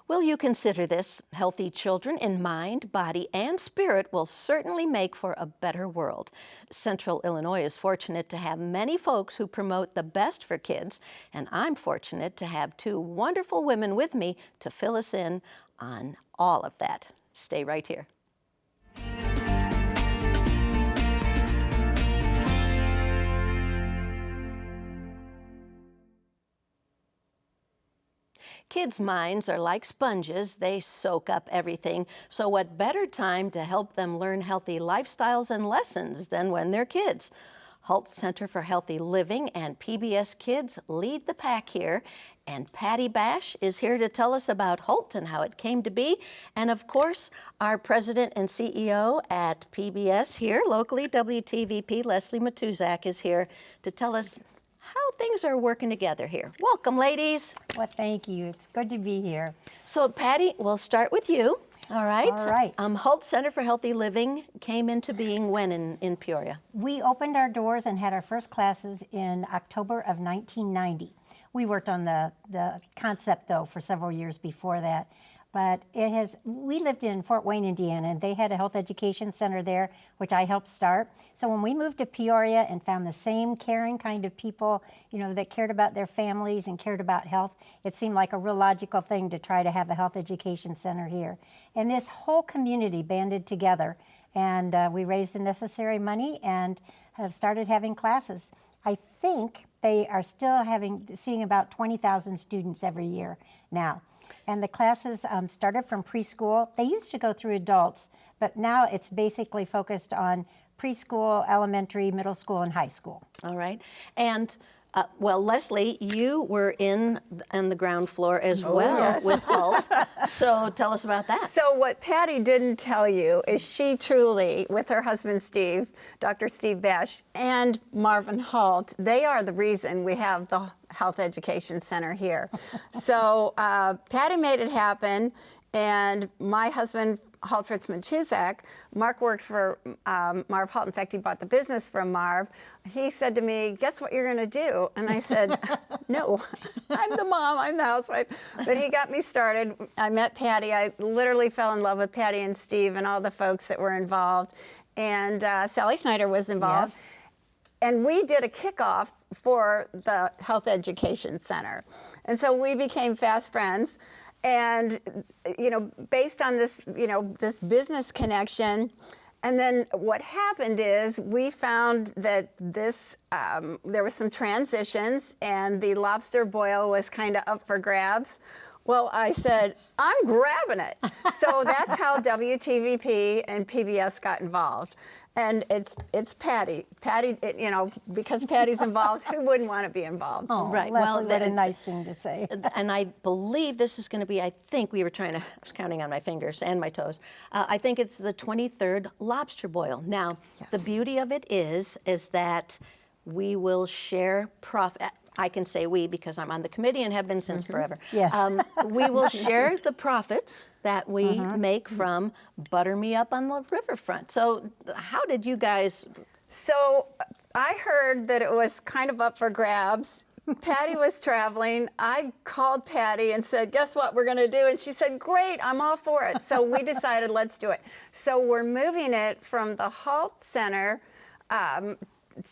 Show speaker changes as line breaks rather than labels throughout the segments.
Will you consider this? Healthy children in mind, body, and spirit will certainly make for a better world. Central Illinois is fortunate to have many folks who promote the best for kids, and I'm fortunate to have two wonderful women with me to fill us in on all of that. Stay right here. Kids' minds are like sponges. They soak up everything. So what better time to help them learn healthy lifestyles and lessons than when they're kids? Hult Center for Healthy Living and PBS Kids lead the pack here. And Patty Bash is here to tell us about Hult and how it came to be. And of course, our president and CEO at PBS here locally, WTVP, Leslie Matuzak, is here to tell us how things are working together here. Welcome, ladies.
Well, thank you. It's good to be here.
So, Patty, we'll start with you. All right.
All right.
Hult Center for Healthy Living came into being when in Peoria?
We opened our doors and had our first classes in October of 1990. We worked on the concept, though, for several years before that. But we lived in Fort Wayne, Indiana, and they had a health education center there, which I helped start. So when we moved to Peoria and found the same caring kind of people, that cared about their families and cared about health, it seemed like a real logical thing to try to have a health education center here. And this whole community banded together, and we raised the necessary money and have started having classes. I think they are still seeing about 20,000 students every year now. And the classes started from preschool. They used to go through adults, but now it's basically focused on preschool, elementary, middle school, and high school.
All right. And well, Leslie, you were on the ground floor as well
yes.
with Hult. So tell us about that.
So what Patty didn't tell you is she truly, with her husband Steve, Dr. Steve Bash, and Marvin Hult, they are the reason we have the Health Education Center here. So Patty made it happen, and my husband, Hult Fritz Matuzak, Mark worked for Marv Hult. In fact, he bought the business from Marv. He said to me, guess what you're going to do? And I said, no, I'm the mom, I'm the housewife. But he got me started. I met Patty. I literally fell in love with Patty and Steve and all the folks that were involved. And Sally Snyder was involved.
Yes.
And we did a kickoff for the Health Education Center. And so we became fast friends. And, based on this, this business connection, and then what happened is we found that there were some transitions and the lobster boil was kind of up for grabs. Well, I said, I'm grabbing it. So that's how WTVP and PBS got involved. And it's Patty. Patty, because Patty's involved, who wouldn't want to be involved?
Oh,
Right.
Leslie, what a nice thing to say.
And I believe this is going to be, I was counting on my fingers and my toes. I think it's the 23rd lobster boil. Now, the beauty of it is that we will share profit. I can say we because I'm on the committee and have been since forever.
Yes.
We will share the profits that we make from Butter Me Up on the Riverfront. So how did you guys?
So I heard that it was kind of up for grabs. Patty was traveling. I called Patty and said, guess what we're going to do? And she said, great, I'm all for it. So we decided, let's do it. So we're moving it from the Hult Center.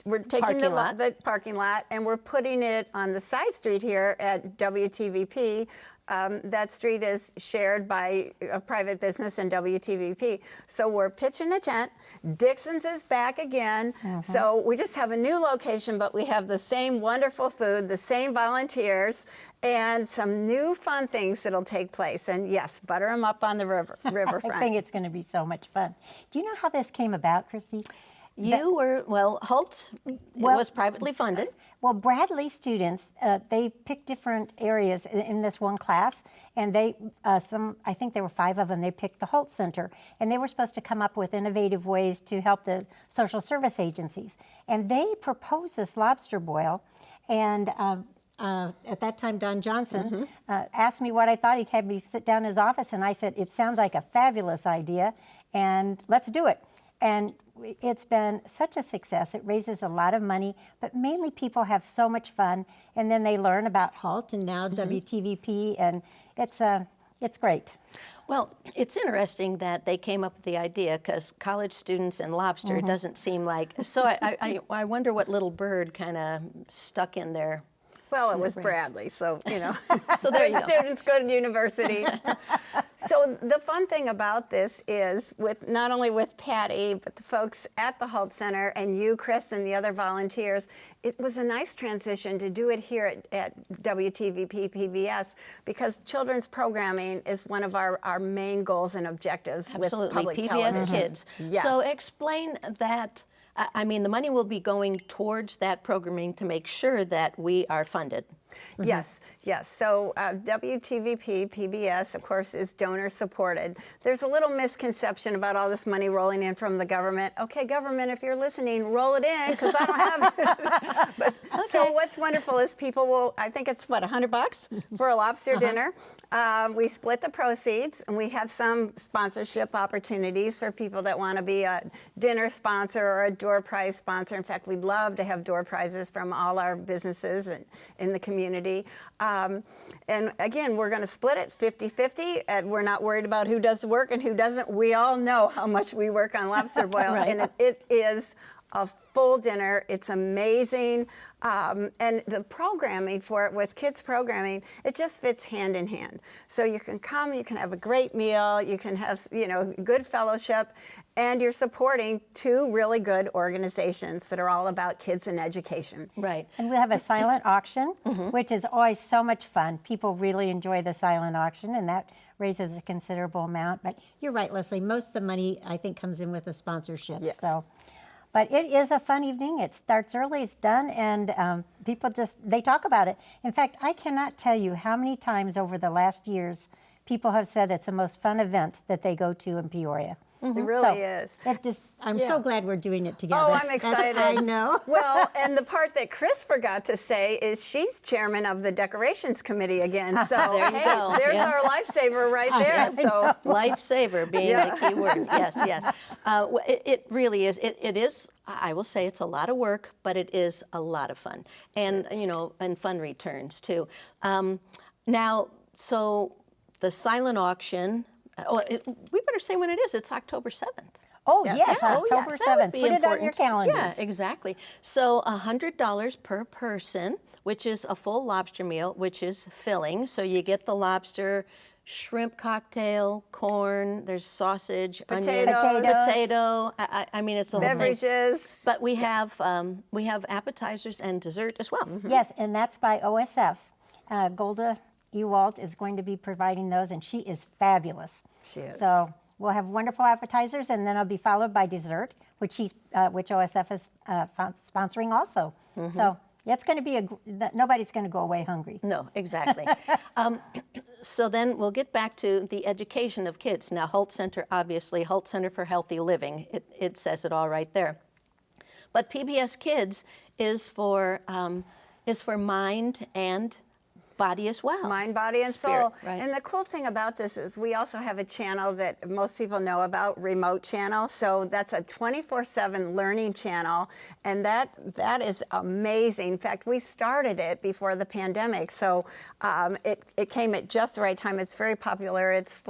We're taking the parking lot and we're putting it on the side street here at WTVP. That street is shared by a private business and WTVP. So we're pitching a tent. Dixon's is back again. So we just have a new location, but we have the same wonderful food, the same volunteers, and some new fun things that'll take place. And yes, butter them up on the riverfront.
I think it's going to be so much fun. Do you know how this came about, Christy?
Hult was privately funded.
Well, Bradley students, they picked different areas in this one class, and I think there were 5 of them, they picked the Hult Center, and they were supposed to come up with innovative ways to help the social service agencies. And they proposed this lobster boil, and at that time, Don Johnson asked me what I thought. He had me sit down in his office, and I said, it sounds like a fabulous idea, and let's do it. And it's been such a success. It raises a lot of money, but mainly people have so much fun, and then they learn about Hult and now WTVP, and it's great.
Well, it's interesting that they came up with the idea because college students and lobster doesn't seem like. So I wonder what little bird kind of stuck in there.
Well, it was Bradley, so, you know,
So there you
good
go.
students, good university. So the fun thing about this is with not only with Patty, but the folks at the Hult Center and you, Chris, and the other volunteers, it was a nice transition to do it here at WTVP PBS because children's programming is one of our main goals and objectives
Absolutely,
with public
PBS
television.
Kids.
Yes.
So explain that. I mean, the money will be going towards that programming to make sure that we are funded.
Yes, yes. So WTVP PBS, of course, is donor supported. There's a little misconception about all this money rolling in from the government. Okay, government, if you're listening, roll it in because I don't have it. But, So what's wonderful is people will, I think it's what, $100 for a lobster dinner. We split the proceeds and we have some sponsorship opportunities for people that want to be a dinner sponsor or a door prize sponsor. In fact, we'd love to have door prizes from all our businesses and in the community. And again, we're going to split it 50-50. And we're not worried about who does the work and who doesn't. We all know how much we work on lobster boil.
Right.
And it is a full dinner. It's amazing. And the programming for it, with kids programming, it just fits hand in hand. So you can come, you can have a great meal, you can have, you know, good fellowship, and you're supporting two really good organizations that are all about kids and education.
Right.
And we have a silent auction, which is always so much fun. People really enjoy the silent auction, and that raises a considerable amount. But you're right, Leslie. Most of the money, I think, comes in with the sponsorship.
Yes.
So, but it is a fun evening. It starts early, it's done, and people they talk about it. In fact, I cannot tell you how many times over the last years people have said it's the most fun event that they go to in Peoria.
It really is.
I'm
Yeah.
so glad we're doing it together.
Oh, I'm excited.
I know.
Well, and the part that Chris forgot to say is she's chairman of the decorations committee again. So
There you
hey,
go.
there's
Yeah.
our lifesaver right there. So
Lifesaver being
Yeah.
the key word. Yes, yes. It really is. It is. I will say it's a lot of work, but it is a lot of fun, and you know, and fun returns too. Now, so the silent auction. We better say when it is. It's October 7th.
Oh,
Yes.
yes,
Yeah. Oh, yes.
October
That would
7th.
be
Put it on your
important.
calendar.
Yeah, exactly. So $100 per person, which is a full lobster meal, which is filling. So you get the lobster, shrimp cocktail, corn, there's sausage, onion,
Potatoes.
potato. I mean, it's the whole thing.
beverages.
But we have appetizers and dessert as well.
Yes, and that's by OSF. Golda Ewald is going to be providing those, and she is fabulous.
She is.
So we'll have wonderful appetizers, and then it'll be followed by dessert, which OSF is sponsoring also. So yeah, it's going to be nobody's going to go away hungry.
No, exactly. So then we'll get back to the education of kids. Now, Hult Center, obviously, Hult Center for Healthy Living, it says it all right there. But PBS Kids is for mind and body as well.
Mind, body, and
Spirit,
soul.
right.
And the cool thing about this is we also have a channel that most people know about, Remote Channel. So that's a 24/7 learning channel, and that is amazing. In fact, we started it before the pandemic, so it came at just the right time. It's very popular. It's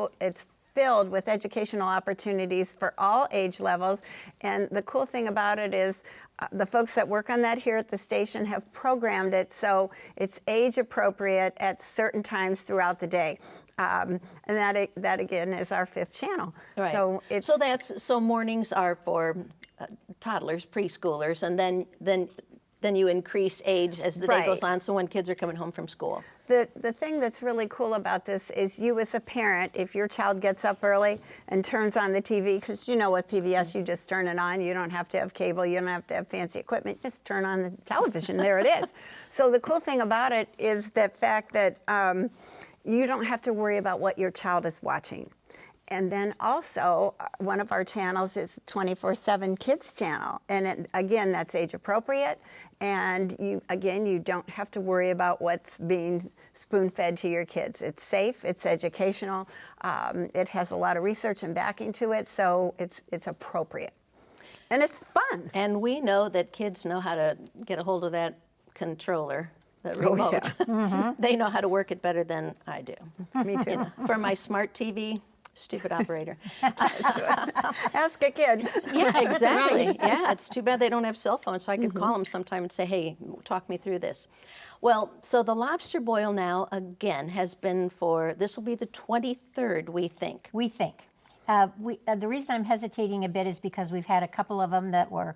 filled with educational opportunities for all age levels. And the cool thing about it is the folks that work on that here at the station have programmed it so it's age appropriate at certain times throughout the day. And that again is our 5th channel.
Right.
So
So mornings are for toddlers, preschoolers, and then you increase age as the day
Right.
goes on. So when kids are coming home from school.
The thing that's really cool about this is you as a parent, if your child gets up early and turns on the TV, because you know with PBS you just turn it on, you don't have to have cable, you don't have to have fancy equipment, just turn on the television, there it is. So the cool thing about it is the fact that you don't have to worry about what your child is watching. And then also, one of our channels is 24/7 Kids channel. And again, that's age appropriate. And you don't have to worry about what's being spoon-fed to your kids. It's safe, it's educational, it has a lot of research and backing to it, so it's appropriate. And it's fun.
And we know that kids know how to get a hold of that controller. the
Oh,
remote.
yeah.
They know how to work it better than I do.
Me too.
For my smart TV, stupid operator.
Ask a kid.
Yeah, exactly. Yeah, it's too bad they don't have cell phones, so I could call them sometime and say, hey, talk me through this. Well, so the lobster boil now, again, has been this will be the 23rd, we think.
We think. The reason I'm hesitating a bit is because we've had a couple of them that were,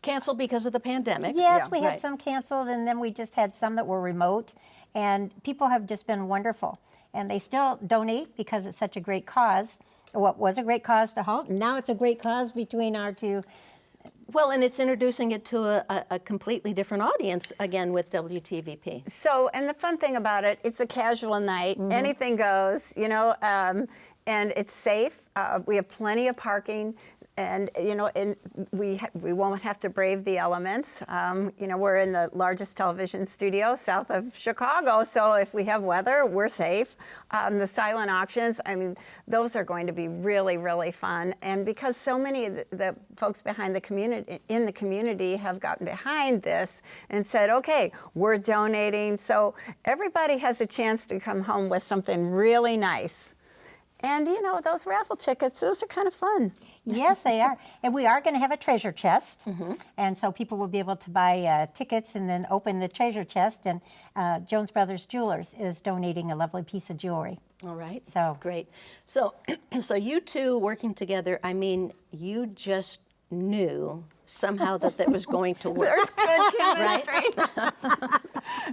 Canceled because of the pandemic.
yes,
Yeah,
we had
right.
some canceled, and then we just had some that were remote, and people have just been wonderful. And they still donate because it's such a great cause. What was a great cause to halt, and now it's a great cause between our two.
Well, and it's introducing it to a completely different audience, again, with WTVP.
So, and the fun thing about it, it's a casual night. Anything goes, and it's safe. We have plenty of parking, and we won't have to brave the elements. We're in the largest television studio south of Chicago, so if we have weather, we're safe. The silent auctions, I mean, those are going to be really, really fun. And because so many of the folks behind the community have gotten behind this and said, okay, we're donating, so everybody has a chance to come home with something really nice. And those raffle tickets, those are kind of fun.
Yes, they are. And we are going to have a treasure chest. And so people will be able to buy tickets and then open the treasure chest. And Jones Brothers Jewelers is donating a lovely piece of jewelry.
All right.
So-
great. So, so you two working together, I mean, you just knew somehow that was going to work.
There's good chemistry.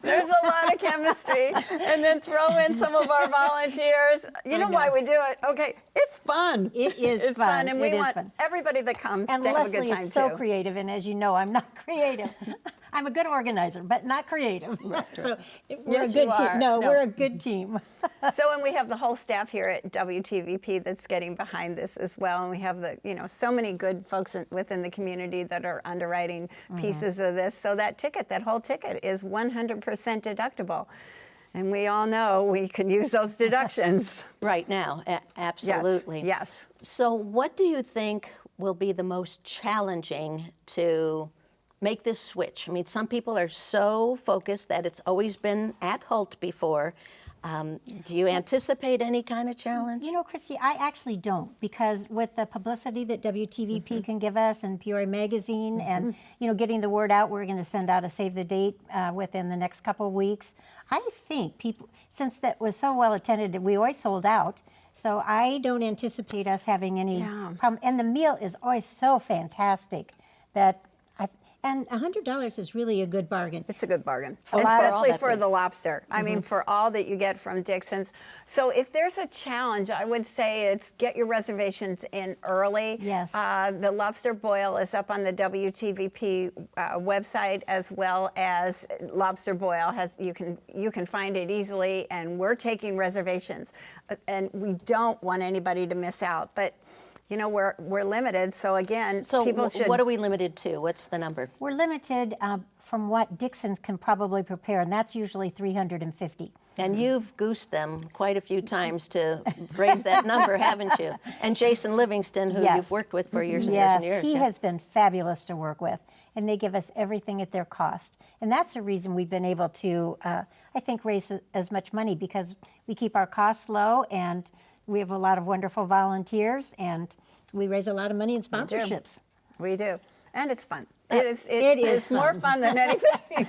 There's a lot of chemistry. And then throw in some of our volunteers. You know why we do it? Okay, it's fun.
It is
It's
fun.
and we
It is
want
fun.
everybody that comes
And
to have a
Leslie
good time
is so
too.
creative, and as you know, I'm not creative. I'm a good organizer, but not creative. So we're
Yes,
a good
you
team.
are.
No,
No.
we're a good team.
So, and we have the whole staff here at WTVP that's getting behind this as well. And we have so many good folks within the community that are underwriting pieces of this. So that whole ticket is 100% deductible. And we all know we can use those deductions.
Right now, absolutely.
Yes.
So what do you think will be the most challenging to make this switch? I mean, some people are so focused that it's always been at Hult before. Do you anticipate any kind of challenge?
You know, Christy, I actually don't, because with the publicity that WTVP can give us and Peoria Magazine and, getting the word out, we're going to send out a save the date within the next couple of weeks. I think people, since that was so well attended, we always sold out. So I don't anticipate us having any problem. And the meal is always so fantastic that and $100 is really a good bargain.
It's a good bargain,
A lot of-
especially
that
for
big.
the lobster. I mean, for all that you get from Dixon's. So if there's a challenge, I would say it's get your reservations in early.
Yes.
The lobster boil is up on the WTVP website, as well as lobster boil you can find it easily, and we're taking reservations, and we don't want anybody to miss out. But we're limited, so again,
So
people should.
what are we limited to? What's the number?
We're limited from what Dixon's can probably prepare, and that's usually 350.
And you've goosed them quite a few times to raise that number, haven't you? And Jason Livingston, who
Yes.
you've worked with for years and years
Yes,
and years.
he
yeah.
has been fabulous to work with, and they give us everything at their cost. And that's the reason we've been able to, I think, raise as much money, because we keep our costs low, and we have a lot of wonderful volunteers, and we raise a lot of money in sponsorships.
We do, and it's fun.
It is
more fun than anything.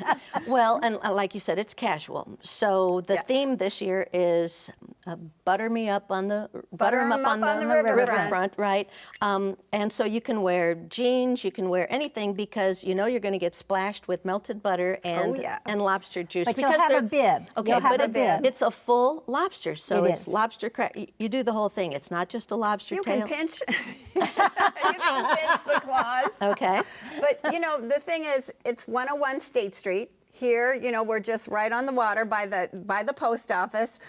Well, and like you said, it's casual. So the
Yes.
theme this year is butter me up on the
Butter 'em up on the riverfront.
right? And so you can wear jeans, you can wear anything, because you're going to get splashed with melted butter and
yeah.
and lobster juice.
But you'll
because
have a
there's-
bib.
Okay,
You'll have
but
a bib.
it's a full lobster, so
It
it's
is.
lobster crack. You do the whole thing. It's not just a lobster
You
tail.
can pinch. You can pinch the claws.
Okay.
But the thing is, it's 101 State Street. Here, we're just right on the water by the post office,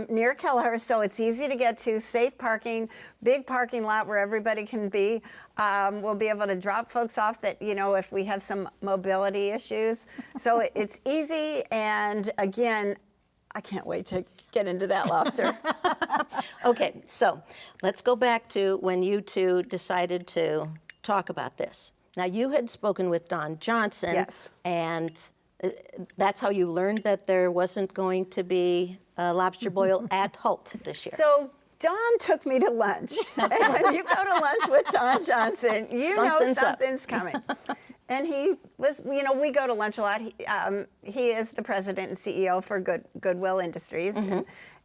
near Kelleher, so it's easy to get to. Safe parking, big parking lot where everybody can be. We'll be able to drop folks off that if we have some mobility issues. So it's easy, and again, I can't wait to get into that lobster.
Okay, so let's go back to when you two decided to talk about this. Now, you had spoken with Don Johnson.
Yes.
And that's how you learned that there wasn't going to be a lobster boil at Hult this year.
So Don took me to lunch. And when you go to lunch with Don Johnson, you know
Something's up.
something's coming. And he was, you know, we go to lunch a lot. He is the president and CEO for Goodwill Industries.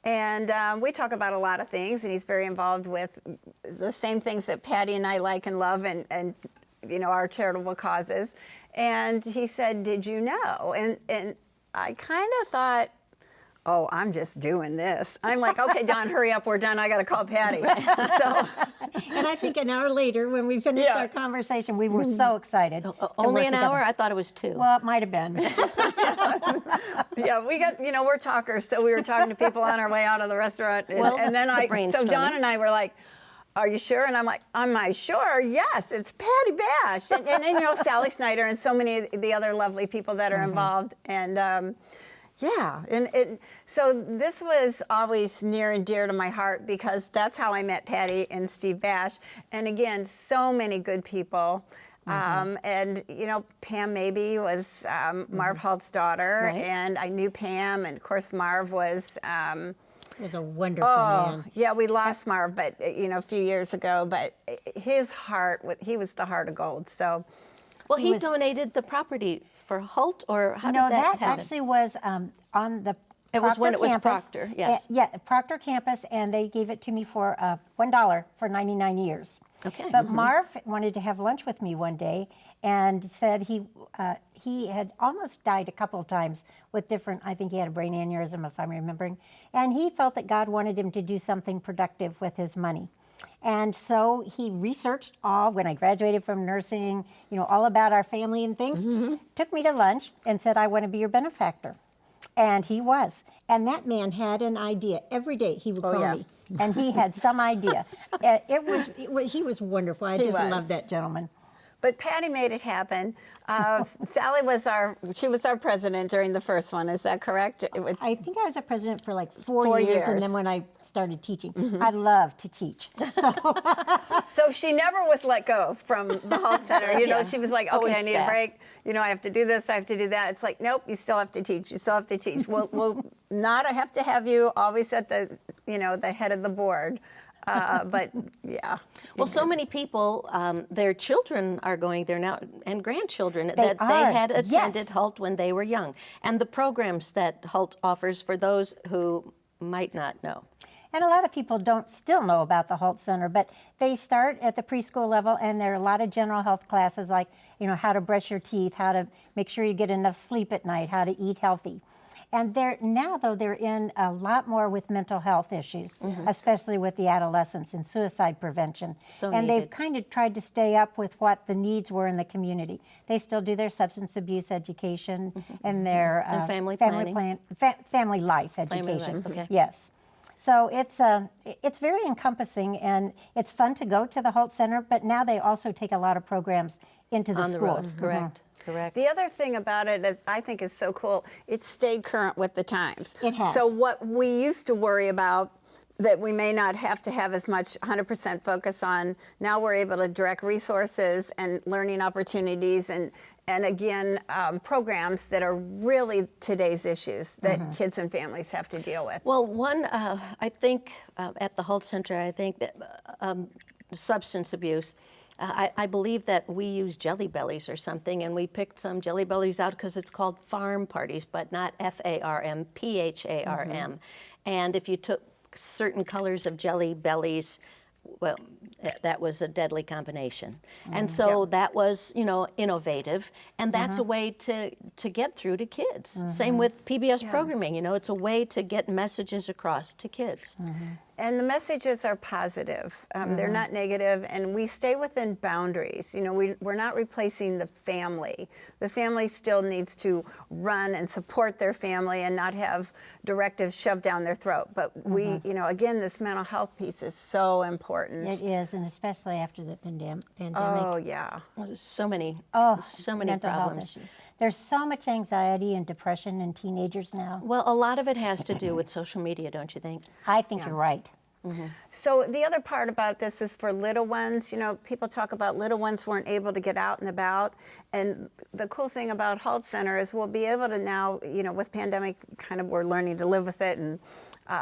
And we talk about a lot of things, and he's very involved with the same things that Patty and I like and love, and you know, our charitable causes. And he said, "Did you know?" And I kind of thought, oh, I'm just doing this. I'm like, okay, Don, hurry up, we're done. I got to call Patty. So,
And I think an hour later, when we finished
Yeah.
our conversation, we were so excited. to
Only
work
an
together.
hour? I thought it was 2.
Well, it might have been.
yeah, we got, you know, we're talkers, so we were talking to people on our way out of the restaurant, and,
Well,
and then
the
so
brainstorming.
Don and I were like, "Are you sure?" And I'm like, "Am I sure? Yes, it's Patty Bash," and you know, Sally Snyder and so many of the other lovely people that are involved, and yeah, and so this was always near and dear to my heart because that's how I met Patty and Steve Bash, and again, so many good people. And you know, Pam Mabey was Marv Halt's daughter,
Right.
and I knew Pam, and of course Marv was.
He was a wonderful
Oh,
man.
yeah, we lost Marv, but you know, a few years ago. But his heart, he was the heart of gold. So,
Well, he
was-
donated the property for Hult, or how
No,
did that happen?
actually was on the
It was when it was
campus.
Proctor, yes.
Yeah, Proctor campus, and they gave it to me for $1 for 99 years.
Okay.
But Marv wanted to have lunch with me one day and said he had almost died a couple of times with different, I think he had a brain aneurysm, if I'm remembering, and he felt that God wanted him to do something productive with his money. And so he researched all, when I graduated from nursing, you know, all about our family and things, took me to lunch and said, "I want to be your benefactor." And he was. And that man had an idea. Every day he would call
yeah.
me, and he had some idea. He was wonderful. I just
was.
love that gentleman.
but Patty made it happen. Sally was our president during the first one. Is that correct? It was,
I think I was a president for like 4
4
years, and
years.
then when I started teaching, I love to teach. So
so she never was let go from the Hult Center. You know,
Yeah.
she was like, okay,
Always
I need
staff.
a break. You know, I have to do this, I have to do that. It's like, nope, you still have to teach. You still have to teach. We'll not have to have you always at the, you know, the head of the board. But yeah.
Well, so many people, their children are going there now, and grandchildren
They
that they
are,
had attended
yes.
Hult when they were young, and the programs that Hult offers for those who might not know.
And a lot of people don't still know about the Hult Center, but they start at the preschool level, and there are a lot of general health classes like, you know, how to brush your teeth, how to make sure you get enough sleep at night, how to eat healthy. And they're in a lot more with mental health issues, especially with the adolescents and suicide prevention.
So
and they've
needed.
kind of tried to stay up with what the needs were in the community. They still do their substance abuse education and their
And family planning.
family life
Family
education.
life, okay.
Yes. So it's very encompassing, and it's fun to go to the Hult Center, but now they also take a lot of programs into the
On the
schools.
road, correct, correct.
The other thing about it is, I think is so cool, it stayed current with the times.
It has.
So what we used to worry about that we may not have to have as much 100% focus on, now we're able to direct resources and learning opportunities and again, programs that are really today's issues that kids and families have to deal with.
Well, I think at the Hult Center, I think that substance abuse. I believe that we use Jelly Bellies or something, and we picked some Jelly Bellies out because it's called farm parties, but not FARM, PHARM. And if you took certain colors of Jelly Bellies, well, that was a deadly combination. And so that was, you know, innovative, and that's a way to get through to kids. Same with PBS programming, you know, it's a way to get messages across to kids.
And the messages are positive. They're not negative, and we stay within boundaries. You know, we're not replacing the family. The family still needs to run and support their family and not have directives shoved down their throat. But we, you know, again, this mental health piece is so important.
It is, and especially after the pandemic.
Oh, yeah.
Well, there's so many
mental health
problems.
issues. There's so much anxiety and depression in teenagers now.
Well, a lot of it has to do with social media, don't you think?
I think you're right.
So the other part about this is for little ones. You know, people talk about little ones weren't able to get out and about. And the cool thing about Halt Center is we'll be able to now, you know, with pandemic, kind of we're learning to live with it and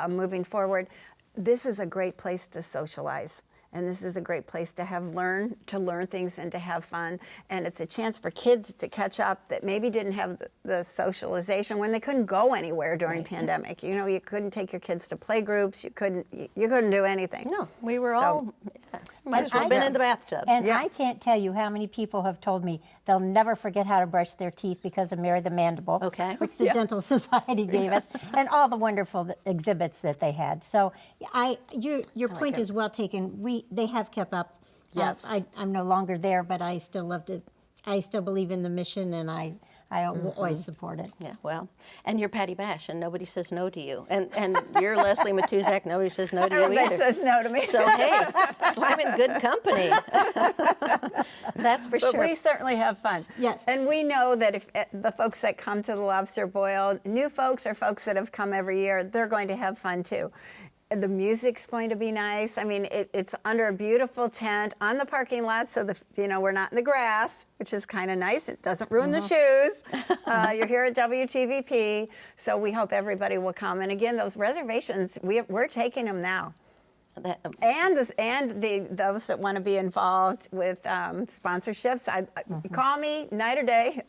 moving forward. This is a great place to socialize. And this is a great place to learn things and to have fun. And it's a chance for kids to catch up that maybe didn't have the socialization when they couldn't go anywhere during pandemic. You know, you couldn't take your kids to play groups. You couldn't do anything.
No, we were all, might as well have been in the bathtub.
And I can't tell you how many people have told me they'll never forget how to brush their teeth because of Mary the Mandible,
Okay.
which the Dental Society gave us, and all the wonderful exhibits that they had. So your point is well taken. They have kept up.
Yes.
I'm no longer there, but I still love to. I still believe in the mission, and I will always support it.
Yeah, well, and you're Patty Bash, and nobody says no to you. And you're Leslie Matuzak, nobody says no to you
Everybody
either.
says no to me.
So, hey, so I'm in good company. That's for
But
sure.
we certainly have fun.
Yes.
And we know that if the folks that come to the Lobster Boil, new folks or folks that have come every year, they're going to have fun too. The music's going to be nice. I mean, it's under a beautiful tent on the parking lot, so we're not in the grass, which is kind of nice. It doesn't ruin the shoes. You're here at WTVP, so we hope everybody will come. And again, those reservations, we're taking them now. And those that want to be involved with sponsorships, call me night or day.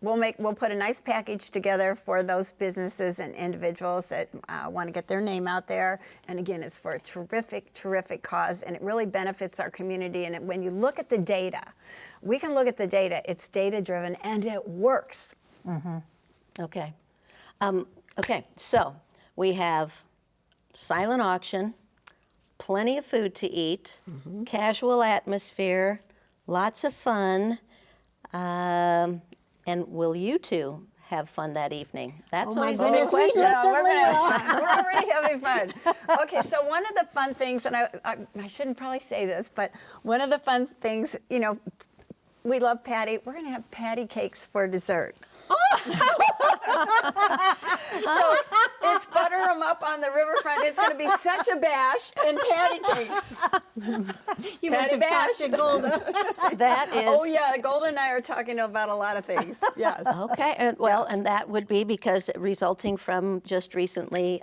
We'll put a nice package together for those businesses and individuals that want to get their name out there. And again, it's for a terrific, terrific cause, and it really benefits our community. And when you look at the data, we can look at the data. It's data-driven, and it works.
Okay. Okay, so we have silent auction, plenty of food to eat, casual atmosphere, lots of fun. And will you two have fun that evening? That's
Oh my
always the big
goodness, we
question.
will.
Yeah,
certainly
we're already having fun. Okay, so one of the fun things, and I shouldn't probably say this, but one of the fun things, you know, we love patty. We're going to have patty cakes for dessert. So it's butter them up on the riverfront. It's going to be such a bash and patty cakes.
You
Patty
must have
Bash.
talked to Golda.
That is.
Oh yeah, Golda and I are talking about a lot of things. Yes.
Okay, and, well, and that would be because resulting from just recently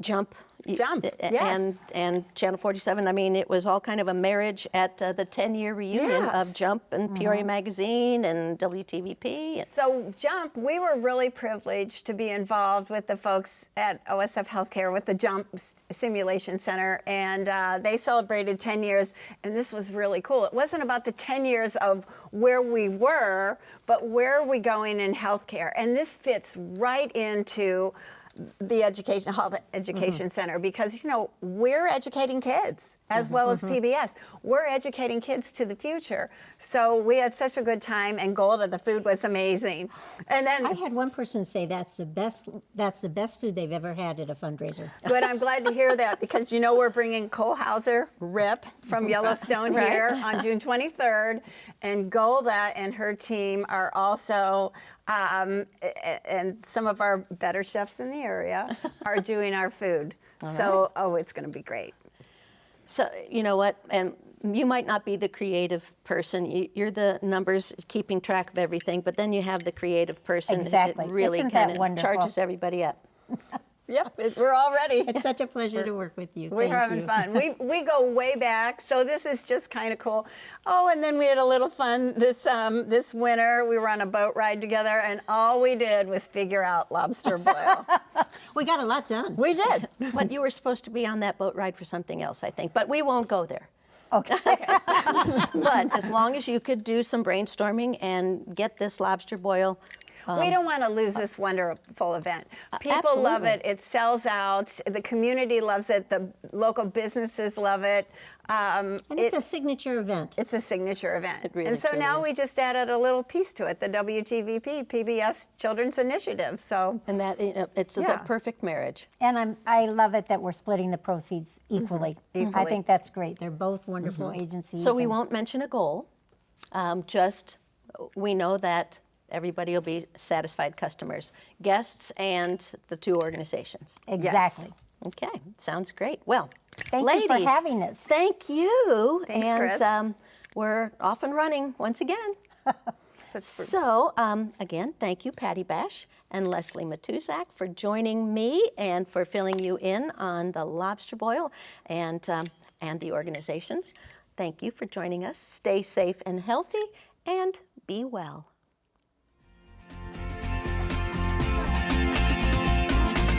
Jump.
Jump, yes.
And Channel 47. I mean, it was all kind of a marriage at the 10-year reunion of
Yes.
Jump and Peoria Magazine and WTVP.
So Jump, we were really privileged to be involved with the folks at OSF Healthcare with the Jump Simulation Center, and they celebrated 10 years, and this was really cool. It wasn't about the 10 years of where we were, but where are we going in healthcare, and this fits right into the Health Education Center, because, you know, we're educating kids as well as PBS. We're educating kids to the future. So we had such a good time, and Golda, the food was amazing. And then,
I had one person say that's the best food they've ever had at a fundraiser.
good, I'm glad to hear that, because, you know, we're bringing Cole Hauser, Rip, from Yellowstone here on June 23rd, and Golda and her team are also, and some of our better chefs in the area are doing our food. So, it's going to be great.
So, you know what, and you might not be the creative person. You're the numbers, keeping track of everything, but then you have the creative person.
Exactly.
It really
Isn't that
kind of
wonderful?
charges everybody up.
Yep, we're all ready.
It's such a pleasure to work with you.
We're
Thank
having
you.
fun. We go way back, so this is just kind of cool. Oh, and then we had a little fun this winter. We were on a boat ride together, and all we did was figure out lobster boil.
We got a lot done.
We did.
But you were supposed to be on that boat ride for something else, I think. But we won't go there.
Okay.
But as long as you could do some brainstorming and get this lobster boil.
We don't want to lose this wonderful event. People love
absolutely.
it. It sells out. The community loves it. The local businesses love it.
And it's a signature event.
It's a signature event.
It really
and so
truly
now
is.
we just added a little piece to it, the WTVP PBS Children's Initiative. So
And that it's the
Yeah.
perfect marriage.
And I love it that we're splitting the proceeds equally. I
Equally.
think that's great. They're both wonderful agencies.
So we
and-
won't mention a goal. Just we know that everybody will be satisfied customers, guests, and the two organizations.
Exactly.
Okay, sounds great. Well,
Thank
ladies,
you for having us.
Thank you.
Thanks,
and
Chris.
we're off and running once again. So, again, thank you, Patty Bash and Leslie Matuzak, for joining me and for filling you in on the lobster boil and the organizations. Thank you for joining us. Stay safe and healthy, and be well.